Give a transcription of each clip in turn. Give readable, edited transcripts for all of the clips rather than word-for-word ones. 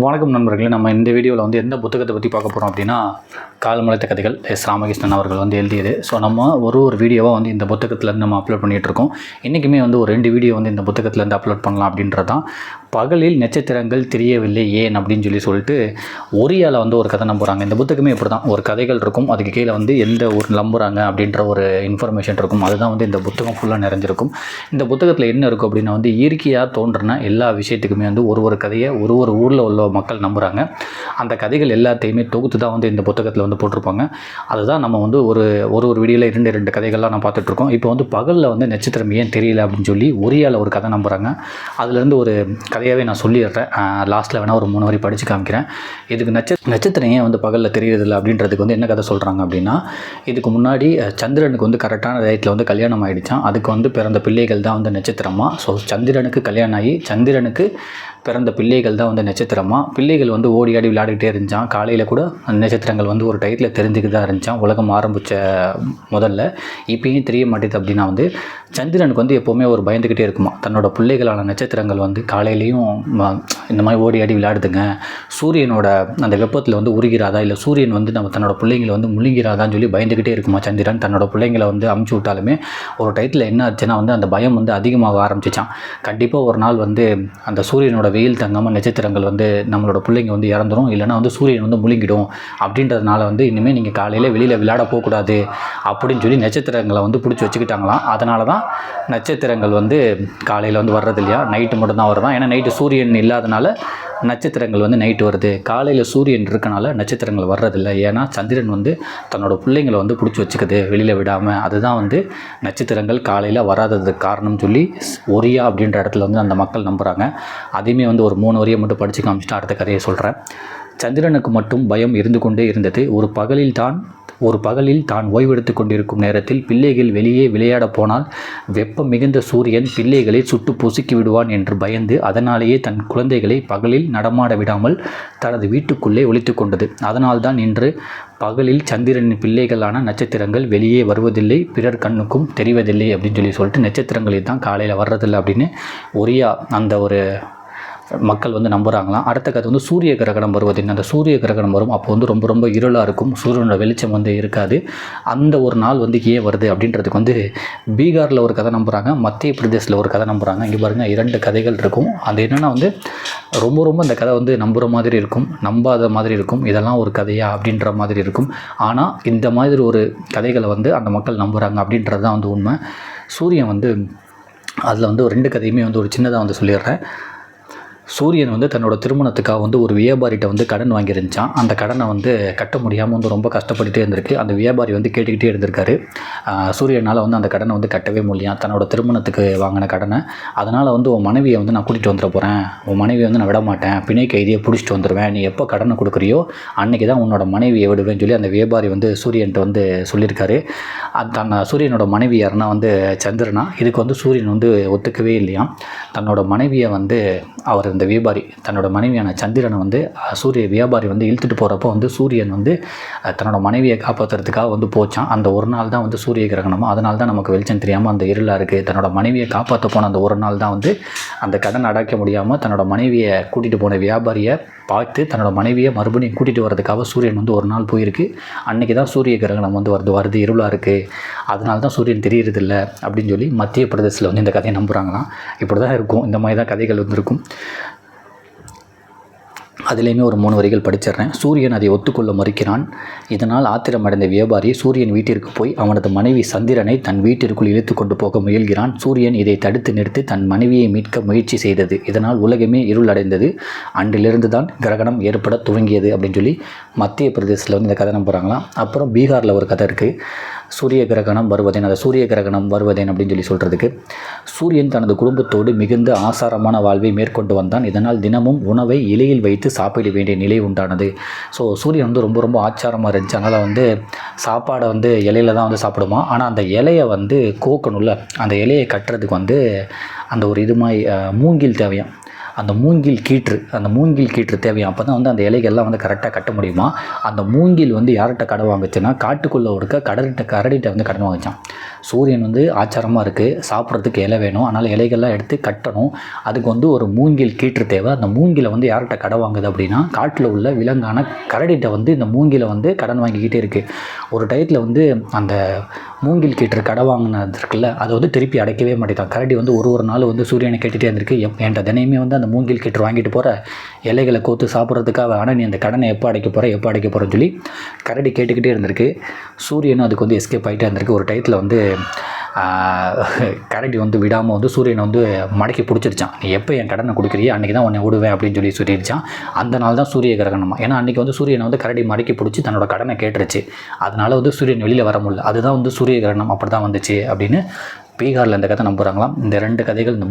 வணக்கம் நண்பர்களே. நம்ம இந்த வீடியோவில் வந்து எந்த புத்தகத்தை பற்றி பார்க்க போகிறோம் அப்படின்னா, கால்முளைத்த கதைகள் எஸ் ராமகிருஷ்ணன் அவர்கள் வந்து எழுதியது. ஸோ நம்ம ஒரு வீடியோவாக வந்து இந்த புத்தகத்துலேருந்து நம்ம அப்லோட் பண்ணிகிட்ருக்கோம். இன்றைக்குமே வந்து ஒரு 2 வீடியோ வந்து இந்த புத்தகத்துலேருந்து அப்லோட் பண்ணலாம் அப்படின்றது தான். பகலில் நட்சத்திரங்கள் தெரியவில்லை ஏன் அப்படின்னு சொல்லிட்டு ஒரியாவில் வந்து ஒரு கதை நம்புகிறாங்க. இந்த புத்தகமே இப்படி தான், ஒரு கதைகள் இருக்கும், அதுக்கு கீழே வந்து எந்த ஊர் நம்புகிறாங்க அப்படின்ற ஒரு இன்ஃபர்மேஷன் இருக்கும். அதுதான் வந்து இந்த புத்தகம் ஃபுல்லாக நிறைஞ்சிருக்கும். இந்த புத்தகத்தில் என்ன இருக்கும் அப்படின்னா வந்து இயற்கையாக தோன்றின எல்லா விஷயத்துக்குமே வந்து ஒரு கதையை ஒரு ஊரில் உள்ள மக்கள் நம்புகிறாங்க. அந்த கதைகள் எல்லாத்தையுமே தொகுத்து தான் வந்து இந்த புத்தகத்தில் வந்து போட்டிருப்பாங்க. அதுதான் நம்ம வந்து ஒரு வீடியோவில் 2 கதைகள்லாம் நான் பார்த்துட்ருக்கோம். இப்போ வந்து பகலில் வந்து நட்சத்திரம் ஏன் தெரியல அப்படின்னு சொல்லி ஒரியாவில் ஒரு கதை நம்புகிறாங்க. அதுலேருந்து ஒரு கதையாகவே நான் சொல்லிடுறேன். லாஸ்ட்டில் வேணால் ஒரு 3 வரி படித்து காமிக்கிறேன். இதுக்கு நட்சத்திரம் ஏன் வந்து பகலில் தெரியறதில்லை அப்படின்றதுக்கு வந்து என்ன கதை சொல்கிறாங்க அப்படின்னா, இதுக்கு முன்னாடி சந்திரனுக்கு வந்து கரெக்டான டயத்தில் வந்து கல்யாணம் ஆகிடுச்சான். அதுக்கு வந்து பிறந்த பிள்ளைகள் தான் வந்து நட்சத்திரமாக. ஸோ சந்திரனுக்கு கல்யாணம் ஆகி சந்திரனுக்கு பிறந்த பிள்ளைகள் தான் வந்து நட்சத்திரமாக. பிள்ளைகள் வந்து ஓடி ஆடி விளையாடிக்கிட்டே இருந்துச்சான். காலையில் கூட நட்சத்திரங்கள் வந்து ஒரு டயத்தில் தெரிஞ்சுக்கிட்டு தான் இருந்துச்சான். உலகம் ஆரம்பித்த முதல்ல இப்பயும் தெரிய மாட்டேது அப்படின்னா வந்து சந்திரனுக்கு வந்து எப்போவுமே ஒரு பயந்துக்கிட்டே இருக்குமா. தன்னோட பிள்ளைகளான நட்சத்திரங்கள் வந்து காலையிலையும் இந்த மாதிரி ஓடி ஆடி விளையாடுதுங்க, சூரியனோட அந்த வெப்பத்தில் வந்து உருகிறாதா, இல்லை சூரியன் வந்து தன்னோட பிள்ளைங்களை வந்து முழுங்கிறாதான்னு சொல்லி பயந்துக்கிட்டே இருக்குமா. சந்திரன் தன்னோட பிள்ளைங்களை வந்து அமுச்சு விட்டாலுமே ஒரு டயத்தில் என்ன ஆச்சுன்னா வந்து அந்த பயம் வந்து அதிகமாக ஆரம்பிச்சிச்சான். கண்டிப்பாக ஒரு நாள் வந்து அந்த சூரியனோட வெயில் தங்காமல் நட்சத்திரங்கள் வந்து நம்மளோட பிள்ளைங்க வந்து இறந்துடும், இல்லைனா வந்து சூரியன் வந்து முழுங்கிடும். அப்படின்றதுனால வந்து இனிமேல் நீங்கள் காலையில் வெளியில் விளையாட போகக்கூடாது அப்படின்னு சொல்லி நட்சத்திரங்களை வந்து பிடிச்சி வச்சுக்கிட்டாங்களாம். அதனால தான் நட்சத்திரங்கள் வந்து காலையில் வந்து வர்றது இல்லையா, நைட்டு மட்டும்தான் வருதான். ஏன்னா நைட்டு சூரியன் இல்லாதனால நட்சத்திரங்கள் வந்து நைட்டு வருது. காலையில் சூரியன் இருக்கனால நட்சத்திரங்கள் வர்றதில்லை. ஏன்னா சந்திரன் வந்து தன்னோட பிள்ளைங்களை வந்து பிடிச்சி வச்சுக்குது வெளியில் விடாமல். அதுதான் வந்து நட்சத்திரங்கள் காலையில் வராததுக்கு காரணம் சொல்லி ஒரியா அப்படின்ற இடத்துல வந்து அந்த மக்கள் நம்புகிறாங்க. அதையுமே வந்து ஒரு 3 வரியை மட்டும் படித்து காமிச்சிட்டு அடுத்த கதையை சொல்கிறேன். சந்திரனுக்கு மட்டும் பயம் இருந்து கொண்டே இருந்தது. ஒரு பகலில் தான் ஓய்வெடுத்து கொண்டிருக்கும் நேரத்தில் பிள்ளைகள் வெளியே விளையாட போனால் வெப்பம் மிகுந்த சூரியன் பிள்ளைகளை சுட்டு பொசுக்கி விடுவான் என்று பயந்து அதனாலேயே தன் குழந்தைகளை பகலில் நடமாட விடாமல் தனது வீட்டுக்குள்ளே ஒளித்து கொண்டது. அதனால்தான் இன்று பகலில் சந்திரனின் பிள்ளைகளான நட்சத்திரங்கள் வெளியே வருவதில்லை, பிறர் கண்ணுக்கும் தெரிவதில்லை அப்படின்னு சொல்லிட்டு நட்சத்திரங்களில் தான் காலையில் வர்றதில்லை அப்படின்னு ஒரியா அந்த ஒரு மக்கள் வந்து நம்புகிறாங்களாம். அடுத்த கதை வந்து சூரிய கிரகணம் வருவதுன்னு. அந்த சூரிய கிரகணம் வரும், அப்போ வந்து ரொம்ப இருளாக இருக்கும், சூரியனோட வெளிச்சம் வந்து இருக்காது. அந்த ஒரு நாள் வந்து ஏன் வருது அப்படின்றதுக்கு வந்து பீகாரில் ஒரு கதை நம்புகிறாங்க, மத்திய பிரதேசில் ஒரு கதை நம்புகிறாங்க. இங்கே பாருங்கள் 2 கதைகள் இருக்கும். அது என்னென்னா வந்து ரொம்ப இந்த கதை வந்து நம்புகிற மாதிரி இருக்கும், நம்பாத மாதிரி இருக்கும். இதெல்லாம் ஒரு கதையா அப்படின்ற மாதிரி இருக்கும். ஆனால் இந்த மாதிரி ஒரு கதைகளை வந்து அந்த மக்கள் நம்புகிறாங்க அப்படின்றது தான் வந்து உண்மை. சூரியன் வந்து அதில் வந்து 2 கதையுமே வந்து ஒரு சின்னதாக வந்து சொல்லிடுறேன். சூரியன் வந்து தன்னோட திருமணத்துக்காக வந்து ஒரு வியாபாரிகிட்ட வந்து கடன் வாங்கியிருந்துச்சான். அந்த கடனை வந்து கட்ட முடியாமல் வந்து ரொம்ப கஷ்டப்பட்டுகிட்டே இருந்திருக்கு. அந்த வியாபாரி வந்து கேட்டுக்கிட்டே இருந்திருக்காரு. சூரியனால் வந்து அந்த கடனை வந்து கட்டவே முடியும், தன்னோட திருமணத்துக்கு வாங்கின கடனை. அதனால் வந்து உன் மனைவியை வந்து நான் கூட்டிகிட்டு வந்துட போகிறேன், உன் மனைவியை வந்து நான் விட மாட்டேன், பிணை கைதியை பிடிச்சிட்டு வந்துடுவேன், நீ எப்போ கடனை கொடுக்குறியோ அன்றைக்கி தான் உன்னோட மனைவியை விடுவேன்னு சொல்லி அந்த வியாபாரி வந்து சூரியன்ட்டு வந்து சொல்லியிருக்காரு. அந்த சூரியனோட மனைவி யாருன்னா வந்து சந்திரனா. இதுக்கு வந்து சூரியன் வந்து ஒத்துக்கவே இல்லையா. தன்னோட மனைவியை வந்து அவர் இந்த வியாபாரி தன்னோட மனைவியான சந்திரனை வந்து வியாபாரி வந்து இழுத்துட்டு போகிறப்போ வந்து சூரியன் வந்து தன்னோட மனைவியை காப்பாற்றுறதுக்காக வந்து போச்சான். அந்த ஒரு நாள் தான் வந்து சூரிய கிரகணமோ, அதனால தான் நமக்கு வெளிச்சம் தெரியாமல் அந்த இருளாக இருக்குது. தன்னோட மனைவியை காப்பாற்ற போன அந்த ஒரு நாள் தான் வந்து அந்த கடன் அடைக்க முடியாமல் தன்னோட மனைவியை கூட்டிகிட்டு போன வியாபாரியை பார்த்து தன்னோட மனைவியை மறுபடியும் கூட்டிகிட்டு வரதுக்காக சூரியன் வந்து ஒரு நாள் போயிருக்கு. அன்றைக்கி தான் சூரிய கிரகணம் வந்து வருது இருளாக இருக்குது, அதனால தான் சூரியன் தெரியறதில்லை அப்படின்னு சொல்லி மத்திய பிரதேசில் வந்து இந்த கதையை நம்புகிறாங்களாம். இப்படி தான் இருக்கும், இந்த மாதிரி தான் கதைகள் வந்து இருக்கும். அதுலேயுமே ஒரு 3 வரிகள் படிச்சிடுறேன். சூரியன் அதை ஒத்துக்கொள்ள மறுக்கிறான். இதனால் ஆத்திரமடைந்த வியாபாரி சூரியன் வீட்டிற்கு போய் அவனது மனைவி சந்திரனை தன் வீட்டிற்குள் இழுத்து கொண்டு போக முயல்கிறான். சூரியன் இதை தடுத்து நிறுத்தி தன் மனைவியை மீட்க முயற்சி செய்தது. இதனால் உலகமே இருள் அடைந்தது. அன்றிலிருந்து தான் கிரகணம் ஏற்பட துவங்கியது அப்படின்னு சொல்லி மத்திய பிரதேசத்தில் வந்து இந்த கதை நம்புகிறாங்களாம். அப்புறம் பீகாரில் ஒரு கதை இருக்குது, சூரிய கிரகணம் வருவதேன். அந்த சூரிய கிரகணம் வருவதேன் அப்படின்னு சொல்கிறதுக்கு, சூரியன் தனது குடும்பத்தோடு மிகுந்த ஆசாரமான வாழ்வை மேற்கொண்டு வந்தான். இதனால் தினமும் உணவை இலையில் வைத்து சாப்பிட வேண்டிய நிலை உண்டானது. ஸோ சூரியன் வந்து ரொம்ப ஆச்சாரமாக இருந்துச்சு. அதனால் வந்து சாப்பாடை வந்து இலையில தான் வந்து சாப்பிடுமா. ஆனால் அந்த இலையை வந்து கோக்கணும்ல, அந்த இலையை கட்டுறதுக்கு வந்து அந்த ஒரு இது மாதிரி மூங்கில் தேவையாம். அந்த மூங்கில் கீற்று தேவையா, அப்போ தான் வந்து அந்த இலைகள்லாம் வந்து கரெக்டாக கட்ட முடியுமா. அந்த மூங்கில் வந்து யார்கிட்ட கடன் வாங்குச்சுன்னா காட்டுக்குள்ளே இருக்க கரடிகிட்ட வந்து கடன் வாங்கிச்சான். சூரியன் வந்து ஆச்சாரமாக இருக்குது, சாப்பிட்றதுக்கு இலை வேணும், அதனால் இலைகள்லாம் எடுத்து கட்டணும். அதுக்கு வந்து ஒரு மூங்கில் கீற்று தேவை. அந்த மூங்கிலை வந்து யார்கிட்ட கடன் வாங்குது அப்படின்னா காட்டில் உள்ள விலங்கான கரடிகிட்ட வந்து இந்த மூங்கிலை வந்து கடன் வாங்கிக்கிட்டே இருக்குது. ஒரு டயத்தில் வந்து அந்த மூங்கில் கீற்று கடன் வாங்கினது இருக்குல்ல, அதை வந்து திருப்பி அடைக்கவே மாட்டேதான். கரடி வந்து ஒரு நாள் வந்து சூரியனை கேட்டுகிட்டே இருந்திருக்கு, என்கிட்ட தினையுமே வந்து அந்த மூங்கில் கீற்று வாங்கிட்டு போகிற இலைகளை கோத்து சாப்பிட்றதுக்காக, ஆனால் நீ அந்த கடனை எப்போ அடைக்க போகிறேன்னு சொல்லி கரடி கேட்டுக்கிட்டே இருந்திருக்கு. சூரியனும் அதுக்கு வந்து எஸ்கேப் ஆகிட்டே இருந்திருக்கு. ஒரு டயத்தில் வந்து கரடி வந்து விடாமல் வந்து சூரியனை வந்து மடக்கி பிடிச்சிருச்சான். நீ எப்போ என் கடனை கொடுக்குறியோ அன்றைக்கி தான் உன்னை விடுவேன் அப்படின்னு சொல்லி சொல்லிடுச்சான். அந்த நாள் தான் சூரிய கிரகணமா. ஏன்னா அன்றைக்கி வந்து சூரியனை வந்து கரடி மடக்கி பிடிச்சி தன்னோட கடனை கேட்டுருச்சு. அதனால் வந்து சூரியன் வெளியில் வர முடியல. அதுதான் வந்து சூரிய கிரகணம் அப்படி தான் வந்துச்சு அப்படின்னு பீகாரில் இந்த கதை நம்புகிறாங்களாம். இந்த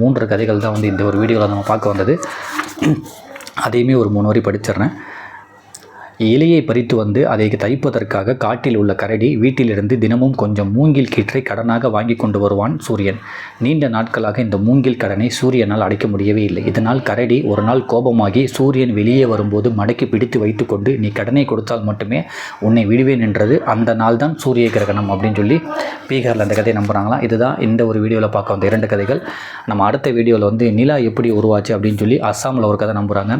3 கதைகள் தான் வந்து இந்த ஒரு வீடியோவில் நம்ம பார்க்க வந்தது. அதையுமே ஒரு 3 வரி படிச்சிடுறேன். இலையை பறித்து வந்து அதை தைப்பதற்காக காட்டில் உள்ள கரடி வீட்டிலிருந்து தினமும் கொஞ்சம் மூங்கில் கீற்றை கடனாக வாங்கி கொண்டு வருவான் சூரியன். நீண்ட நாட்களாக இந்த மூங்கில் கடனை சூரியனால் அடைக்க முடியவே இல்லை. இதனால் கரடி ஒரு நாள் கோபமாகி சூரியன் வெளியே வரும்போது மடக்கி பிடித்து வைத்துக்கொண்டு நீ கடனை கொடுத்தால் மட்டுமே உன்னை விடுவேன் என்றது. அந்த நாள் தான் சூரிய கிரகணம் அப்படின்னு சொல்லி பீகாரில் அந்த கதையை நம்புகிறாங்களாம். இதுதான் இந்த ஒரு வீடியோவில் பார்க்க வந்த 2 கதைகள். நம்ம அடுத்த வீடியோவில் வந்து நிலா எப்படி உருவாச்சு அப்படின்னு சொல்லி அஸ்ஸாமில் ஒரு கதை நம்புகிறாங்க.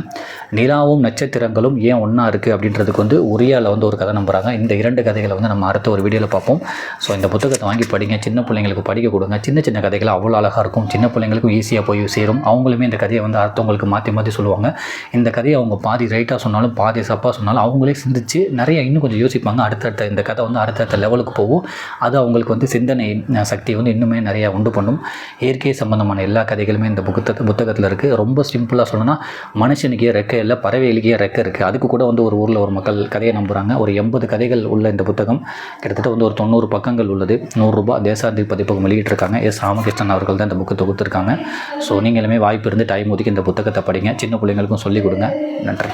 நிலாவும் நட்சத்திரங்களும் ஏன் ஒன்றா இருக்குது அப்படின்றதுக்கு வந்து ஒரியாவில் வந்து ஒரு கதை நம்புகிறாங்க. இந்த 2 கதைகளை வந்து நம்ம அடுத்த ஒரு வீடியோவில் பார்ப்போம். ஸோ இந்த புத்தகத்தை வாங்கி படிங்க, சின்ன பிள்ளைங்களுக்கு படிக்க கொடுங்க. சின்ன கதைகள் அவ்வளோ அழகாக இருக்கும், சின்ன பிள்ளைங்களுக்கும் ஈஸியாக போய் சேரும். அவங்களுமே இந்த கதையை வந்து அடுத்தவங்களுக்கு மாற்றி சொல்லுவாங்க. இந்த கதையை அவங்க பாதி ரைட்டாக சொன்னாலும் பாதி சப்பாக சொன்னாலும் அவங்களே சிந்திச்சு நிறைய இன்னும் கொஞ்சம் யோசிப்பாங்க. அடுத்தடுத்த இந்த கதை வந்து அடுத்தடுத்த லெவலுக்கு போகும். அது அவங்களுக்கு வந்து சிந்தனை சக்தியை வந்து இன்னுமே நிறையா உண்டு பண்ணும். இயற்கை சம்பந்தமான எல்லா கதைகளுமே இந்த புத்தகத்தில் இருக்குது. ரொம்ப சிம்பிளாக சொல்லணும்னா மனுஷனுக்கே ரெக்கை இல்லை, பறவைகளுக்கே ரெக்கை இருக்குது. அதுக்கு கூட வந்து ஒரு ஊரில் ஒரு மக்கள் கதையை நம்புகிறாங்க. ஒரு 80 கதைகள் உள்ள இந்த புத்தகம் கிட்டத்தட்ட வந்து ஒரு 90 பக்கங்கள் உள்ளது. ₹100 தேசாதி பதிப்பகம் வெளியிட்டிருக்காங்க. ராமகிருஷ்ணன் அவர்கள் தான் இந்த புக்கு தொகுத்துருக்காங்க. ஸோ நீங்களுமே வாய்ப்பு இருந்து டைம் ஒதுக்கி இந்த புத்தகத்தை படிங்க. சின்ன பிள்ளைங்களுக்கும் சொல்லிக் கொடுங்க. நன்றி.